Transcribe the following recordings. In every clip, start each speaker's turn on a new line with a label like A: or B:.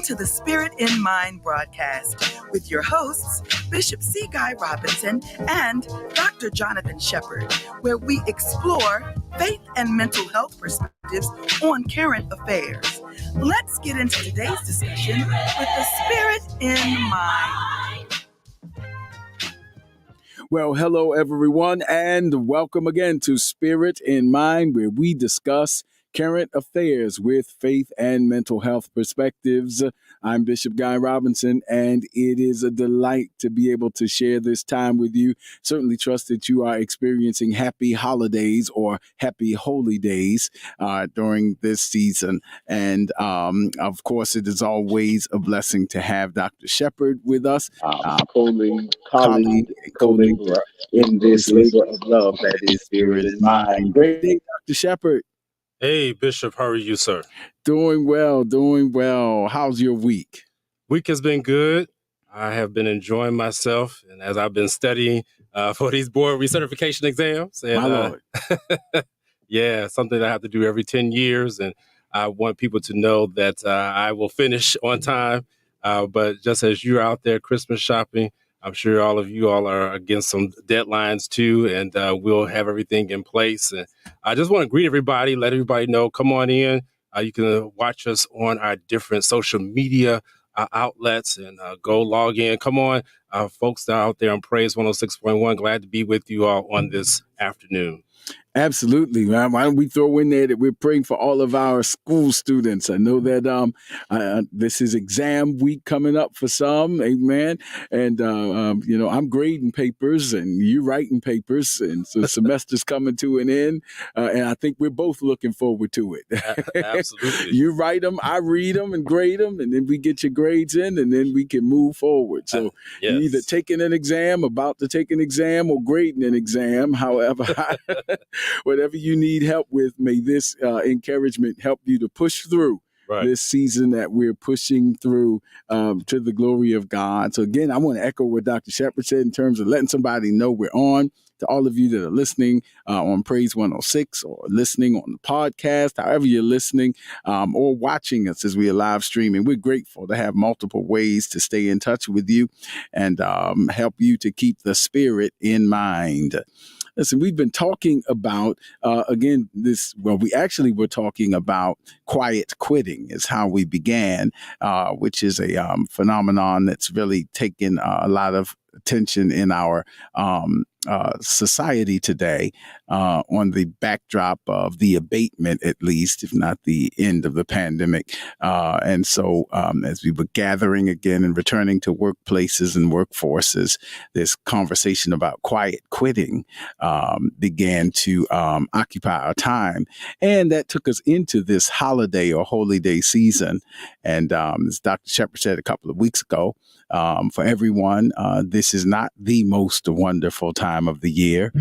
A: to the Spirit in Mind broadcast with your hosts, Bishop C. Guy Robinson and Dr. Jonathan Shepard, where we explore faith and mental health perspectives on current affairs. Let's get into today's discussion with the Spirit in Mind.
B: Well, hello, everyone, and welcome again to Spirit in Mind, where we discuss current affairs with faith and mental health perspectives. I'm Bishop Guy Robinson, and it is a delight to be able to share this time with you. Certainly trust that you are experiencing happy holidays or happy holy days during this season. And of course, it is always a blessing to have Dr. Shepard with us,
C: colleague, co-laborer in this labor of love that is Spirit in Mind.
B: Great day, Dr. Shepard.
D: Hey, Bishop, how are you, sir?
B: Doing well. How's your week?
D: Week has been good. I have been enjoying myself, and as I've been studying for these board recertification exams. And,
B: My Lord.
D: Yeah, something I have to do every 10 years, and I want people to know that I will finish on time. But just as you're out there Christmas shopping, I'm sure all of you all are against some deadlines too, and we'll have everything in place. And I just want to greet everybody, let everybody know, come on in. You can watch us on our different social media outlets and go log in. Come on, folks out there on Praise 106.1. Glad to be with you all on this afternoon.
B: Absolutely, man. Why don't we throw in there that we're praying for all of our school students? I know that this is exam week coming up for some, amen. And, I'm grading papers and you writing papers, and so the semester's coming to an end. And I think we're both looking forward to it.
D: Absolutely.
B: You write them, I read them and grade them, and then we get your grades in, and then we can move forward. So
D: Yes.
B: You're either taking an exam, about to take an exam, or grading an exam. However, whatever you need help with, may this encouragement help you to push through this season that we're pushing through to the glory of God. So again, I want to echo what Dr. Shepard said in terms of letting somebody know we're on. To all of you that are listening on Praise 106 or listening on the podcast, however you're listening or watching us as we are live streaming, we're grateful to have multiple ways to stay in touch with you and help you to keep the Spirit in mind. Listen, we've been talking about, we actually were talking about quiet quitting is how we began, which is a phenomenon that's really taken a lot of attention in our society today on the backdrop of the abatement, at least, if not the end of the pandemic. And so as we were gathering again and returning to workplaces and workforces, this conversation about quiet quitting began to occupy our time. And that took us into this holiday or holy day season. And as Dr. Shepard said a couple of weeks ago, for everyone, this is not the most wonderful time of the year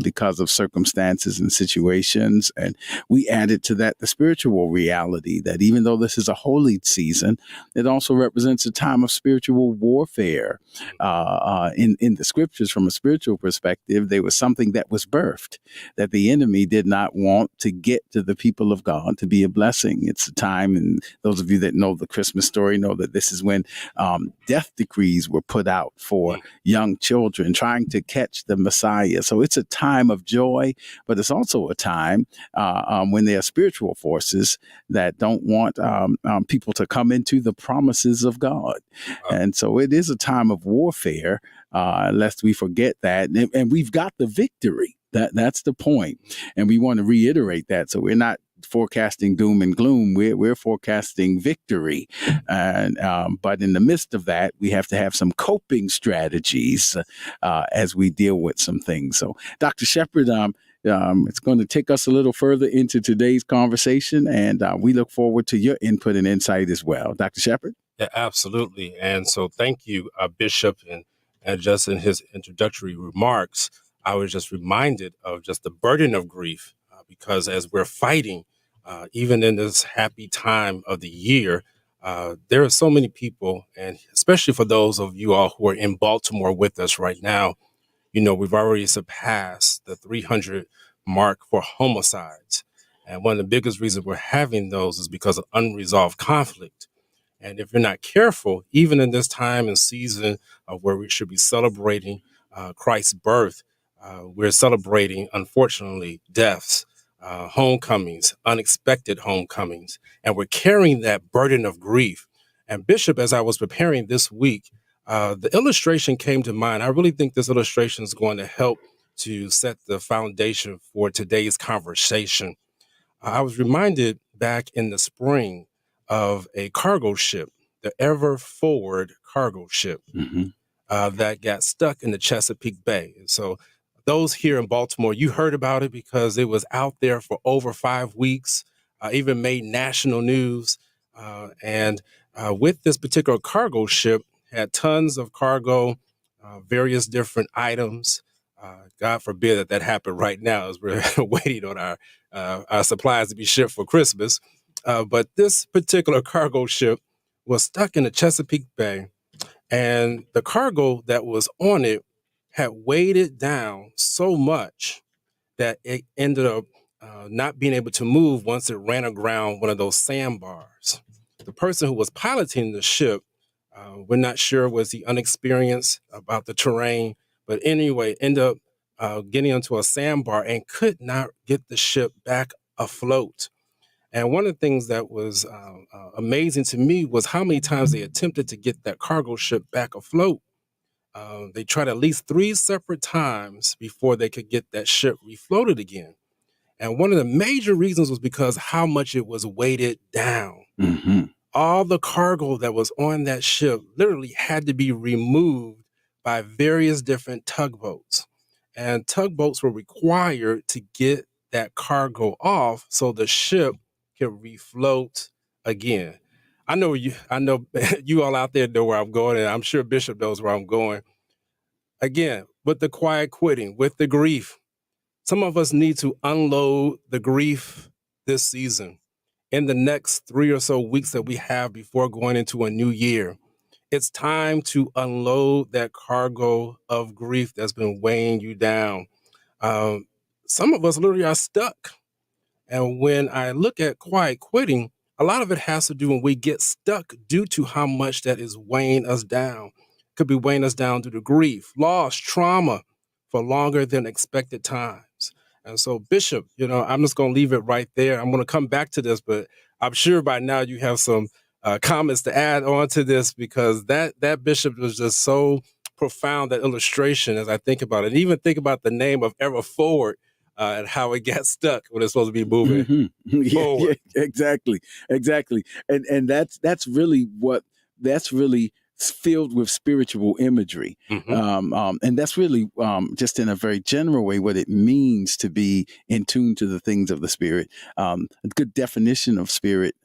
B: because of circumstances and situations. And we added to that the spiritual reality that even though this is a holy season, it also represents a time of spiritual warfare. In the scriptures, from a spiritual perspective, there was something that was birthed that the enemy did not want to get to the people of God to be a blessing. It's a time, and those of you that know the Christmas story know that this is when death decrees were put out for young children trying to catch the Messiah. So it's a time of joy, but it's also a time when there are spiritual forces that don't want people to come into the promises of God. And so it is a time of warfare, lest we forget that. And we've got the victory. That's the point. And we want to reiterate that. So we're not forecasting doom and gloom. We're forecasting victory. And but in the midst of that, we have to have some coping strategies as we deal with some things. So Dr. Shepard, it's going to take us a little further into today's conversation, and we look forward to your input and insight as well. Dr. Shepard?
D: Yeah, absolutely. And so thank you, Bishop. And just in his introductory remarks, I was just reminded of just the burden of grief, because as we're fighting, even in this happy time of the year, there are so many people, and especially for those of you all who are in Baltimore with us right now, you know, we've already surpassed the 300 mark for homicides. And one of the biggest reasons we're having those is because of unresolved conflict. And if you're not careful, even in this time and season where we should be celebrating Christ's birth, we're celebrating, unfortunately, deaths, homecomings, unexpected homecomings, and we're carrying that burden of grief. And Bishop, as I was preparing this week, the illustration came to mind. I really think this illustration is going to help to set the foundation for today's conversation. I was reminded back in the spring of a cargo ship, the Ever Forward cargo ship, that got stuck in the Chesapeake Bay. And so those here in Baltimore, you heard about it because it was out there for over 5 weeks, even made national news. And with this particular cargo ship, had tons of cargo, various different items. God forbid that happened right now as we're waiting on our supplies to be shipped for Christmas. But this particular cargo ship was stuck in the Chesapeake Bay, and the cargo that was on it had weighed it down so much that it ended up not being able to move once it ran aground one of those sandbars. The person who was piloting the ship, we're not sure, was he unexperienced about the terrain, but anyway, ended up getting onto a sandbar and could not get the ship back afloat. And one of the things that was amazing to me was how many times they attempted to get that cargo ship back afloat. They tried at least 3 separate times before they could get that ship refloated again. And one of the major reasons was because how much it was weighted down. All the cargo that was on that ship literally had to be removed by various different tugboats. And tugboats were required to get that cargo off so the ship could refloat again. I know you all out there know where I'm going, and I'm sure Bishop knows where I'm going. Again, with the quiet quitting, with the grief, some of us need to unload the grief this season. In the next 3 or so weeks that we have before going into a new year, it's time to unload that cargo of grief that's been weighing you down. Some of us literally are stuck. And when I look at quiet quitting, a lot of it has to do when we get stuck due to how much that is weighing us down. Could be weighing us down due to grief, loss, trauma for longer than expected times. And so, Bishop, I'm just going to leave it right there. I'm going to come back to this, but I'm sure by now you have some comments to add on to this, because that Bishop was just so profound, that illustration, as I think about it. And even think about the name of Ever Forward and how it got stuck when it's supposed to be moving forward.
B: Yeah, exactly. And that's really filled with spiritual imagery. And that's really just in a very general way what it means to be in tune to the things of the Spirit. A good definition of spirit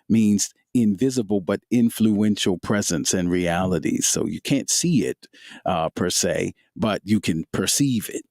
B: means invisible but influential presence and realities. So you can't see it per se, but you can perceive it.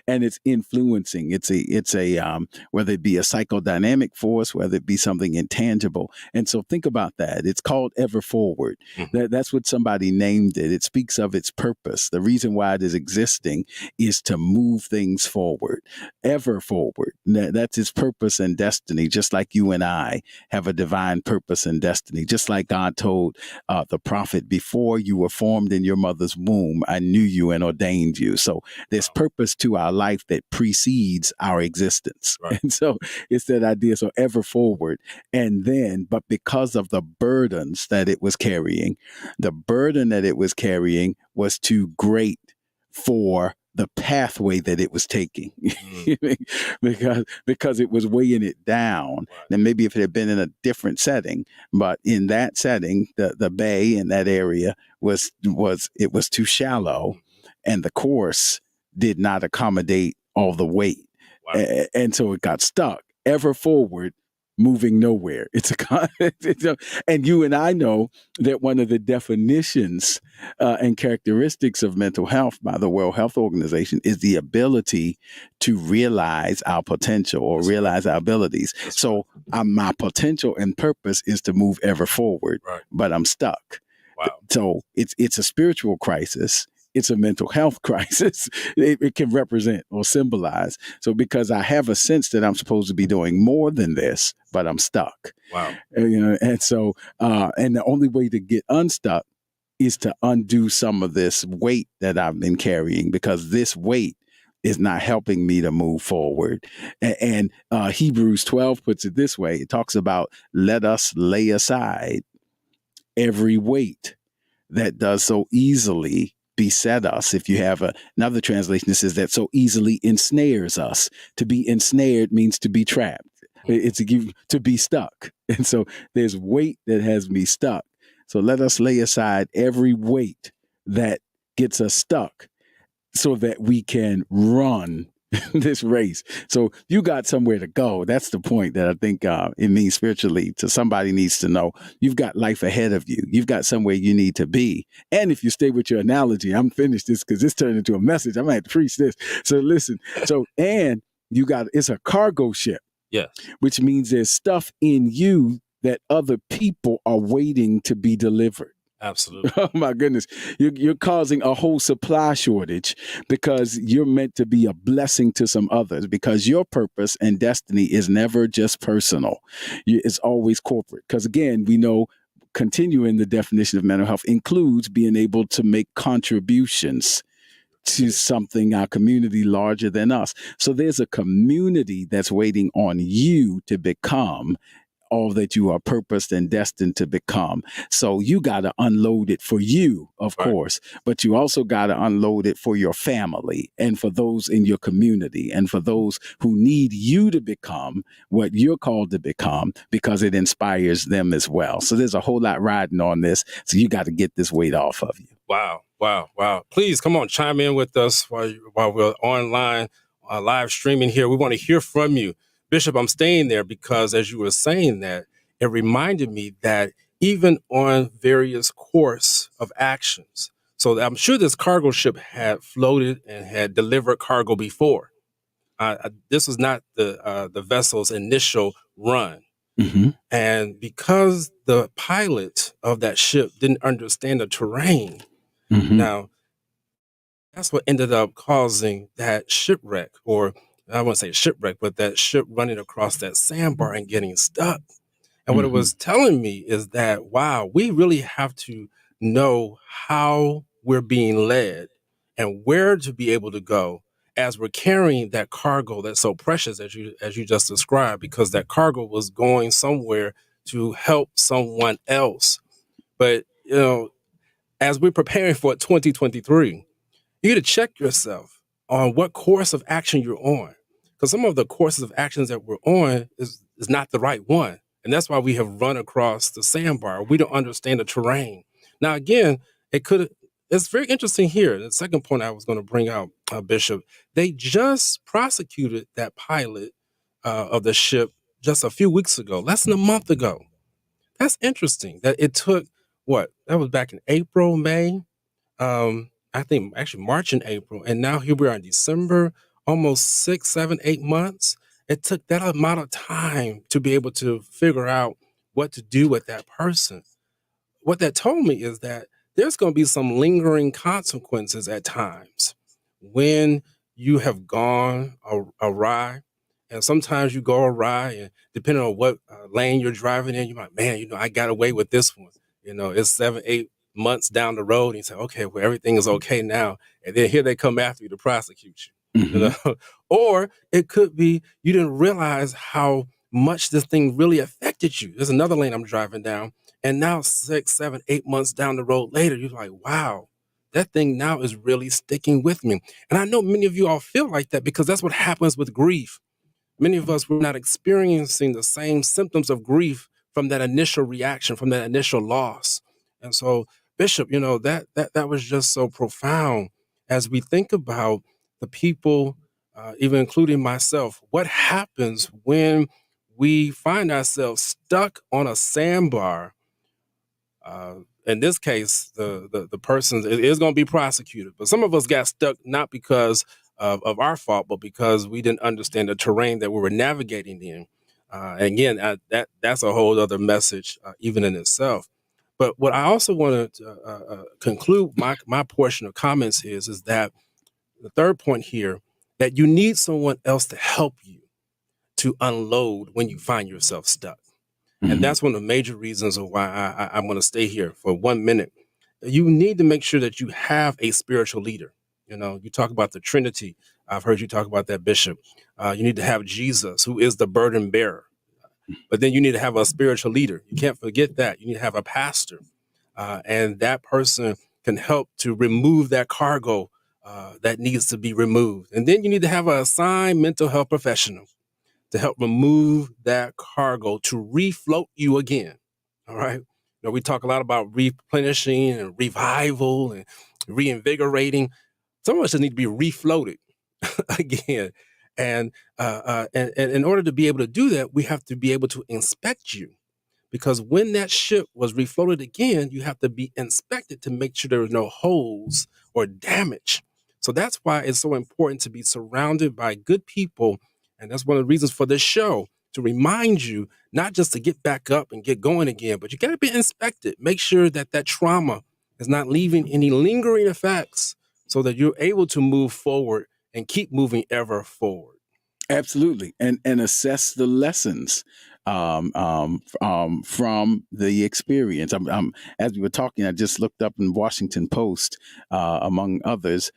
B: And it's influencing. It's a whether it be a psychodynamic force, whether it be something intangible. And so think about that. It's called Ever Forward. That's what somebody named it. It speaks of its purpose. The reason why it is existing is to move things forward. Ever forward. That's its purpose and destiny, just like you and I have a divine purpose and destiny. Just like God told the prophet, before you were formed in your mother's womb, I knew you and ordained you. So there's purpose to our life that precedes our existence. Right. And so it's that idea. So ever forward. And then, but because of the burdens that it was carrying, the burden that it was carrying was too great for the pathway that it was taking, because it was weighing it down. And maybe if it had been in a different setting, but in that setting, the bay in that area was too shallow, and the course did not accommodate all the weight. And so it got stuck. Ever forward, moving nowhere. And you and I know that one of the definitions and characteristics of mental health by the World Health Organization is the ability to realize our potential or realize our abilities. So my potential and purpose is to move ever forward, but I'm stuck. So it's a spiritual crisis. it's a mental health crisis. It can represent or symbolize. So because I have a sense that I'm supposed to be doing more than this, but I'm stuck.
D: Wow.
B: And so, and the only way to get unstuck is to undo some of this weight that I've been carrying, because this weight is not helping me to move forward. And Hebrews 12 puts it this way. It talks about, let us lay aside every weight that does so easily beset us. If you have another translation that says that so easily ensnares us. To be ensnared means to be trapped. It's to be stuck. And so there's weight that has me stuck. So let us lay aside every weight that gets us stuck so that we can run this race. So you got somewhere to go. That's the point that I think it means spiritually to somebody needs to know. You've got life ahead of you. You've got somewhere you need to be. And if you stay with your analogy, I'm finished this because this turned into a message. I might have to preach this. So listen. And it's a cargo ship.
D: Yes.
B: Which means there's stuff in you that other people are waiting to be delivered.
D: Absolutely.
B: Oh my goodness. You're causing a whole supply shortage because you're meant to be a blessing to some others, because your purpose and destiny is never just personal. It's always corporate. Because again, we know continuing the definition of mental health includes being able to make contributions to something, our community larger than us. So there's a community that's waiting on you to become all that you are purposed and destined to become. So you got to unload it for you, of course, but you also got to unload it for your family and for those in your community and for those who need you to become what you're called to become, because it inspires them as well. So there's a whole lot riding on this. So you got to get this weight off of you.
D: Wow. Please come on, chime in with us while we're online, live streaming here. We want to hear from you. Bishop, I'm staying there because as you were saying that, it reminded me that even on various course of actions, so I'm sure this cargo ship had floated and had delivered cargo before. This was not the vessel's initial run.
B: Mm-hmm.
D: And because the pilot of that ship didn't understand the terrain, now that's what ended up causing that shipwreck, or I won't say shipwreck, but that ship running across that sandbar and getting stuck. And what it was telling me is that, wow, we really have to know how we're being led and where to be able to go as we're carrying that cargo that's so precious, as you just described, because that cargo was going somewhere to help someone else. But, as we're preparing for 2023, you need to check yourself on what course of action you're on. Because some of the courses of actions that we're on is not the right one. And that's why we have run across the sandbar. We don't understand the terrain. Now, again, it's very interesting here. The second point I was going to bring out, Bishop, they just prosecuted that pilot of the ship just a few weeks ago, less than a month ago. That's interesting that it took, that was back in April, May, I think actually March and April. And now here we are in December, almost 6, 7, 8 months. It took that amount of time to be able to figure out what to do with that person. What that told me is that there's going to be some lingering consequences at times when you have gone awry. And sometimes you go awry, and depending on what lane you're driving in, you're like, man, I got away with this one. It's 7, 8 months down the road, and you say, okay, well, everything is okay now. And then here they come after you to prosecute you. Or it could be you didn't realize how much this thing really affected you. There's another lane I'm driving down, and now 6, 7, 8 months down the road later, you're like, wow, that thing now is really sticking with me. And I know many of you all feel like that because that's what happens with grief. Many of us were not experiencing the same symptoms of grief from that initial reaction, from that initial loss. And so, Bishop, that was just so profound as we think about the people, even including myself. What happens when we find ourselves stuck on a sandbar? In this case, the person is going to be prosecuted. But some of us got stuck not because of our fault, but because we didn't understand the terrain that we were navigating in. And again, that's a whole other message, even in itself. But what I also want to conclude my portion of comments is that the third point here, that you need someone else to help you to unload when you find yourself stuck. And that's one of the major reasons of why I'm going to stay here for 1 minute. You need to make sure that you have a spiritual leader. You talk about the Trinity. I've heard you talk about that, Bishop. You need to have Jesus, who is the burden bearer. But then you need to have a spiritual leader. You can't forget that. You need to have a pastor. And that person can help to remove that cargo that needs to be removed. And then you need to have an assigned mental health professional to help remove that cargo to refloat you again. All right. We talk a lot about replenishing and revival and reinvigorating. Some of us just need to be refloated again. And in order to be able to do that, we have to be able to inspect you. Because when that ship was refloated again, you have to be inspected to make sure there are no holes or damage. So that's why it's so important to be surrounded by good people. And that's one of the reasons for this show, to remind you not just to get back up and get going again, but you got to be inspected. Make sure that that trauma is not leaving any lingering effects so that you're able to move forward and keep moving ever forward.
B: Absolutely. And assess the lessons from the experience. As we were talking, I just looked up in Washington Post, among others,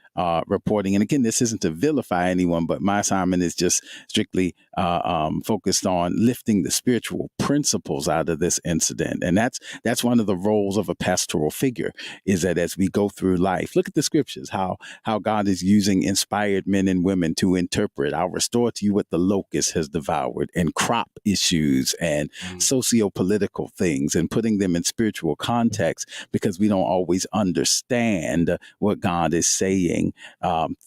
B: reporting. And again, this isn't to vilify anyone, but my assignment is just strictly focused on lifting the spiritual principles out of this incident. And that's one of the roles of a pastoral figure, is that as we go through life, look at the scriptures, how God is using inspired men and women to interpret. I'll restore to you what the locust has devoured, and crop issues and socio-political things, and putting them in spiritual context, because we don't always understand what God is saying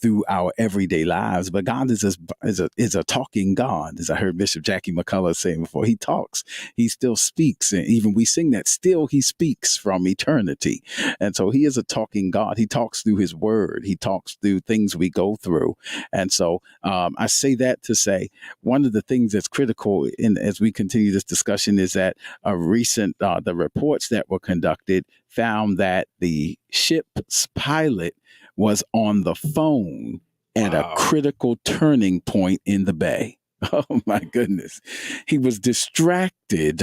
B: through our everyday lives. But God is a talking God, as I heard Bishop Jackie McCullough saying before. He talks, he still speaks, and even we sing that, still he speaks from eternity. And so he is a talking God. He talks through his word. He talks through things we go through. And so I say that to say, one of the things that's critical as we continue this discussion is that the reports that were conducted found that the ship's pilot was on the phone at a critical turning point in the bay. Oh my goodness. He was distracted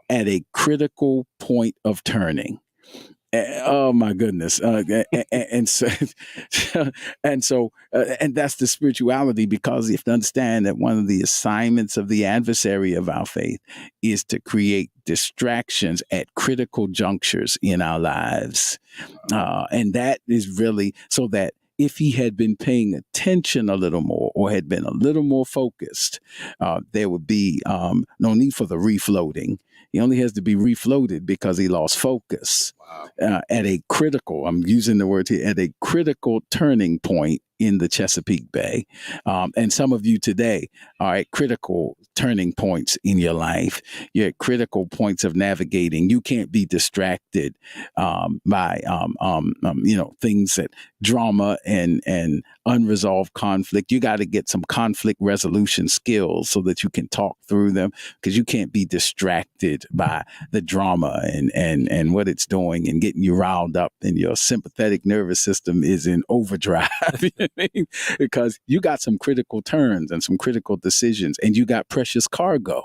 B: at a critical point of turning. Oh my goodness. And that's the spirituality, because you have to understand that one of the assignments of the adversary of our faith is to create distractions at critical junctures in our lives. And that is really so that if he had been paying attention a little more, or had been a little more focused, there would be no need for the refloating. He only has to be refloated because he lost focus at a critical, I'm using the word here, at a critical turning point in the Chesapeake Bay. And some of you today are at critical turning points in your life. You're at critical points of navigating. You can't be distracted by things that drama and unresolved conflict. You got to get some conflict resolution skills so that you can talk through them, because you can't be distracted by the drama and what it's doing and getting you riled up, and your sympathetic nervous system is in overdrive. Because you got some critical turns and some critical decisions, and you got precious cargo,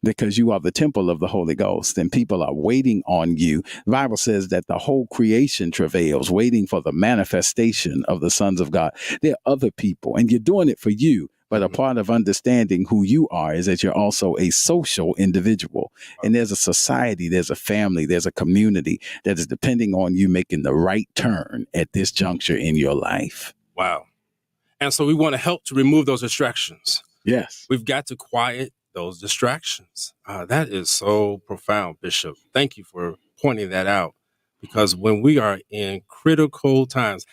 B: because you are the temple of the Holy Ghost, and people are waiting on you. The Bible says that the whole creation travails, waiting for the manifestation of the sons of God. There are other people, and you're doing it for you. But a part of understanding who you are is that you're also a social individual. And there's a society, there's a family, there's a community that is depending on you making the right turn at this juncture in your life.
D: Wow. And so we want to help to remove those distractions.
B: Yes.
D: We've got to quiet those distractions. That is so profound, Bishop. Thank you for pointing that out, because when we are in critical times,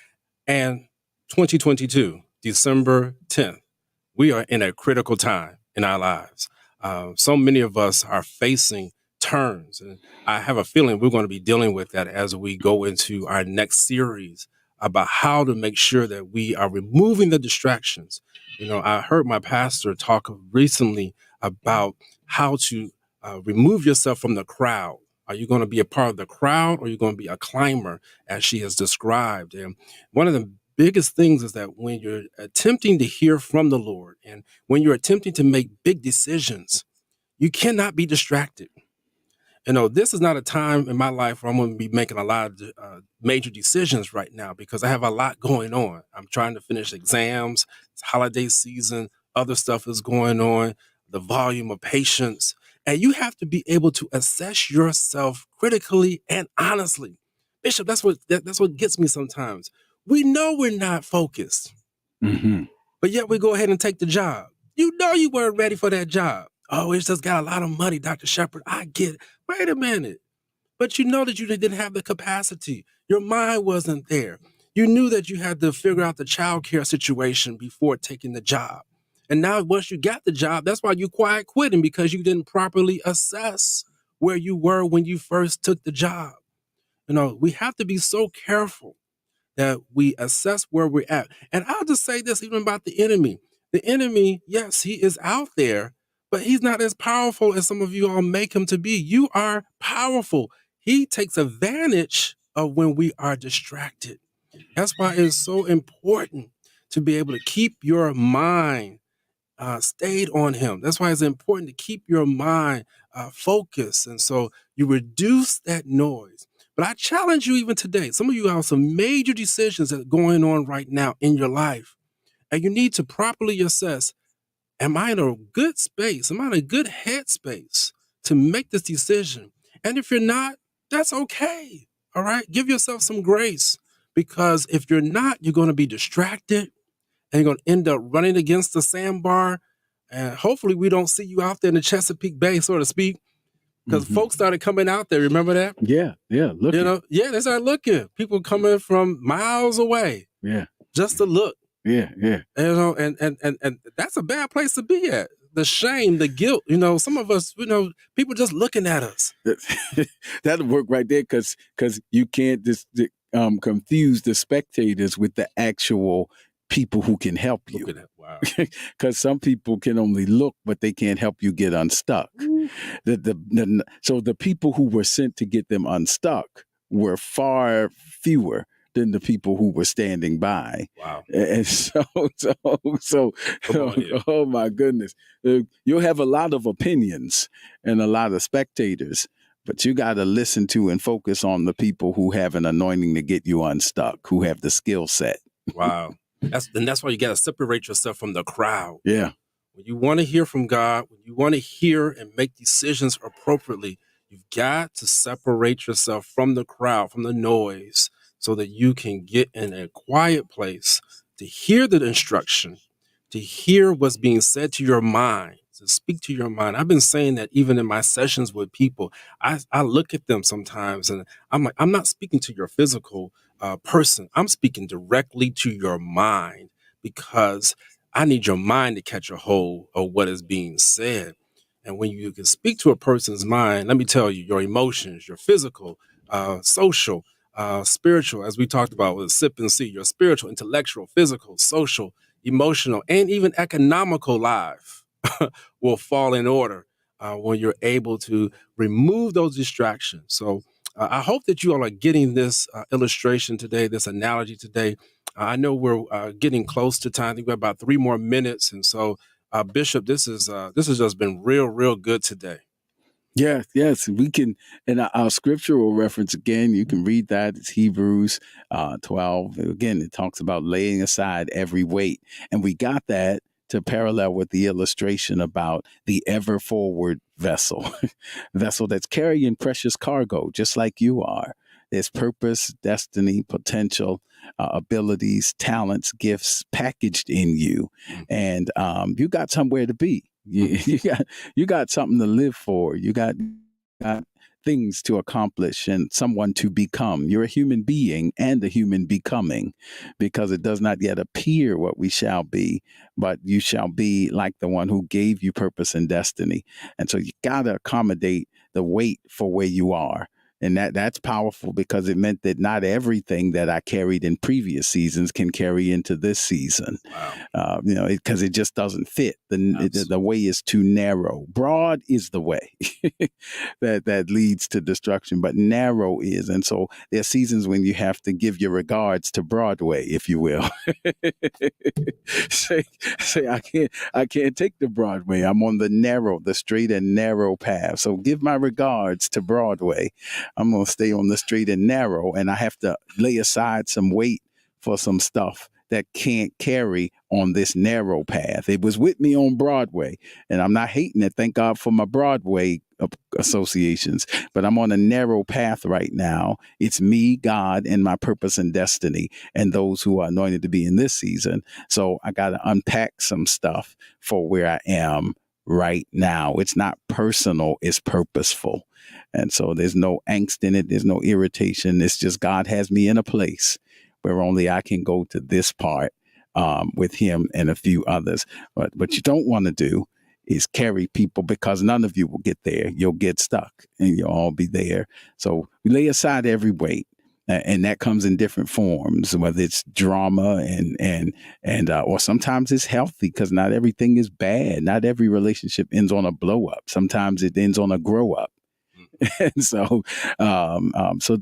D: and 2022, December 10th, we are in a critical time in our lives. So many of us are facing turns, and I have a feeling we're going to be dealing with that as we go into our next series about how to make sure that we are removing the distractions. I heard my pastor talk recently about how to remove yourself from the crowd. Are you going to be a part of the crowd, or are you going to be a climber, as she has described? And one of the biggest things is that when you're attempting to hear from the Lord, and when you're attempting to make big decisions, you cannot be distracted. This is not a time in my life where I'm going to be making a lot of major decisions right now, because I have a lot going on. I'm trying to finish exams. It's holiday season. Other stuff is going on. The volume of patients. And you have to be able to assess yourself critically and honestly. Bishop, that's what gets me sometimes. We know we're not focused,
B: Mm-hmm.
D: but yet we go ahead and take the job. You know you weren't ready for that job. Oh, it's just got a lot of money, Dr. Shepherd. I get it. Wait a minute. But you know that you didn't have the capacity. Your mind wasn't there. You knew that you had to figure out the childcare situation before taking the job. And now once you got the job, that's why you quiet quitting, because you didn't properly assess where you were when you first took the job. We have to be so careful that we assess where we're at. And I'll just say this even about the enemy. The enemy, yes, he is out there, but he's not as powerful as some of you all make him to be. You are powerful. He takes advantage of when we are distracted. That's why it's so important to be able to keep your mind stayed on him. That's why it's important to keep your mind focused. And so you reduce that noise. But I challenge you even today. Some of you have some major decisions that are going on right now in your life. And you need to properly assess, am I in a good space? Am I in a good headspace to make this decision? And if you're not, that's okay. All right? Give yourself some grace, because if you're not, you're going to be distracted and you're going to end up running against the sandbar. And hopefully we don't see you out there in the Chesapeake Bay, so to speak, because folks started coming out there. Remember that?
B: Yeah. Looking.
D: They started looking. People coming from miles away.
B: Yeah.
D: Just to look.
B: Yeah.
D: And that's a bad place to be at. The shame, the guilt, some of us, people just looking at us.
B: That'll work right there, because you can't just confuse the spectators with the actual people who can help you.
D: Look at that. Wow.
B: Because some people can only look, but they can't help you get unstuck. So the people who were sent to get them unstuck were far fewer than the people who were standing by.
D: Wow.
B: And so oh my goodness. You'll have a lot of opinions and a lot of spectators, but you got to listen to and focus on the people who have an anointing to get you unstuck, who have the skill set.
D: Wow. That's why you got to separate yourself from the crowd.
B: Yeah.
D: When you want to hear from God, when you want to hear and make decisions appropriately, you've got to separate yourself from the crowd, from the noise, so that you can get in a quiet place to hear the instruction, to hear what's being said to your mind, to speak to your mind. I've been saying that even in my sessions with people. I look at them sometimes and I'm like, I'm not speaking to your physical person. I'm speaking directly to your mind, because I need your mind to catch a hold of what is being said. And when you can speak to a person's mind, let me tell you, your emotions, your physical, social, spiritual, as we talked about with Sip and See, your spiritual, intellectual, physical, social, emotional, and even economical life will fall in order when you're able to remove those distractions. So I hope that you all are getting this illustration today, this analogy today. I know we're getting close to time. I think we have about 3 more minutes. And so, Bishop, this has just been real good today.
B: Yes, we can. And our scriptural reference, again, you can read that. It's Hebrews 12. Again, it talks about laying aside every weight. And we got that to parallel with the illustration about the ever forward vessel that's carrying precious cargo, just like you are. There's purpose, destiny, potential, abilities, talents, gifts packaged in you. And you got somewhere to be. You got something to live for. You got things to accomplish and someone to become. You're a human being and a human becoming, because it does not yet appear what we shall be, but you shall be like the one who gave you purpose and destiny. And so you got to accommodate the weight for where you are. And that's powerful because it meant that not everything that I carried in previous seasons can carry into this season.
D: Wow.
B: Because it just doesn't fit. The way is too narrow. Broad is the way that leads to destruction, but narrow is. And so there are seasons when you have to give your regards to Broadway, if you will. say I can't take the Broadway. I'm on the straight and narrow path. So give my regards to Broadway. I'm going to stay on the straight and narrow, and I have to lay aside some weight for some stuff that can't carry on this narrow path. It was with me on Broadway, and I'm not hating it. Thank God for my Broadway associations, but I'm on a narrow path right now. It's me, God, and my purpose and destiny, and those who are anointed to be in this season. So I got to unpack some stuff for where I am right now. It's not personal, it's purposeful. And so there's no angst in it. There's no irritation. It's just God has me in a place where only I can go to this part with him and a few others. But what you don't want to do is carry people, because none of you will get there. You'll get stuck and you'll all be there. So we lay aside every weight. And that comes in different forms, whether it's drama and or sometimes it's healthy, because not everything is bad. Not every relationship ends on a blow up. Sometimes it ends on a grow up. And so,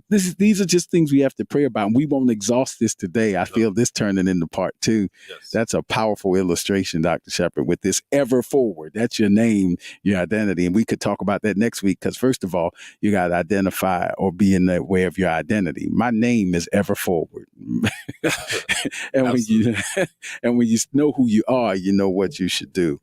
B: these are just things we have to pray about. And we won't exhaust this today. I feel this turning into part 2.
D: Yes.
B: That's a powerful illustration, Dr. Shepherd, with this ever forward. That's your name, your identity. And we could talk about that next week, because first of all, you got to identify or be in the way of your identity. My name is ever forward. and when you know who you are, you know what you should do.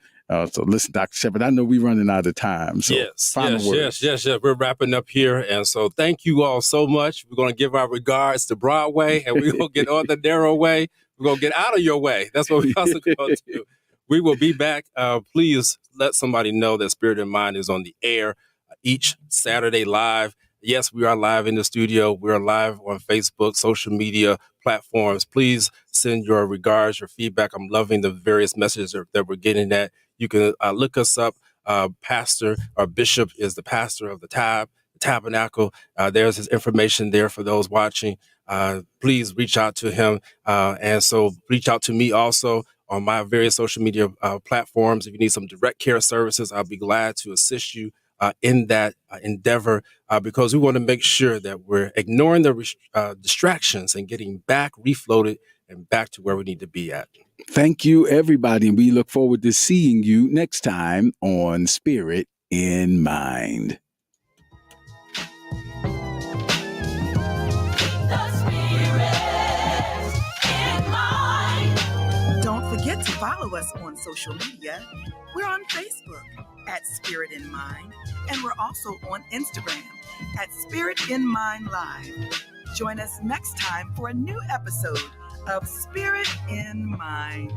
B: So listen, Dr. Shepherd, I know we're running out of time. So final words.
D: Yes. We're wrapping up here. And so thank you all so much. We're going to give our regards to Broadway, and we're going to get on the narrow way. We're going to get out of your way. That's what we also going to do. We will be back. Please let somebody know that Spirit in Mind is on the air each Saturday live. Yes, we are live in the studio. We are live on Facebook, social media platforms. Please send your regards, your feedback. I'm loving the various messages that we're getting at. You can look us up. Pastor or Bishop is the pastor of the Tabernacle. There's his information there for those watching. Please reach out to him. And so reach out to me also on my various social media platforms. If you need some direct care services, I'll be glad to assist you in that endeavor, because we want to make sure that we're ignoring the distractions and getting back refloated and back to where we need to be at.
B: Thank you, everybody. And we look forward to seeing you next time on Spirit in Mind.
A: Don't forget to follow us on social media. We're on Facebook at Spirit in Mind, and we're also on Instagram at Spirit in Mind Live. Join us next time for a new episode of Spirit in Mind.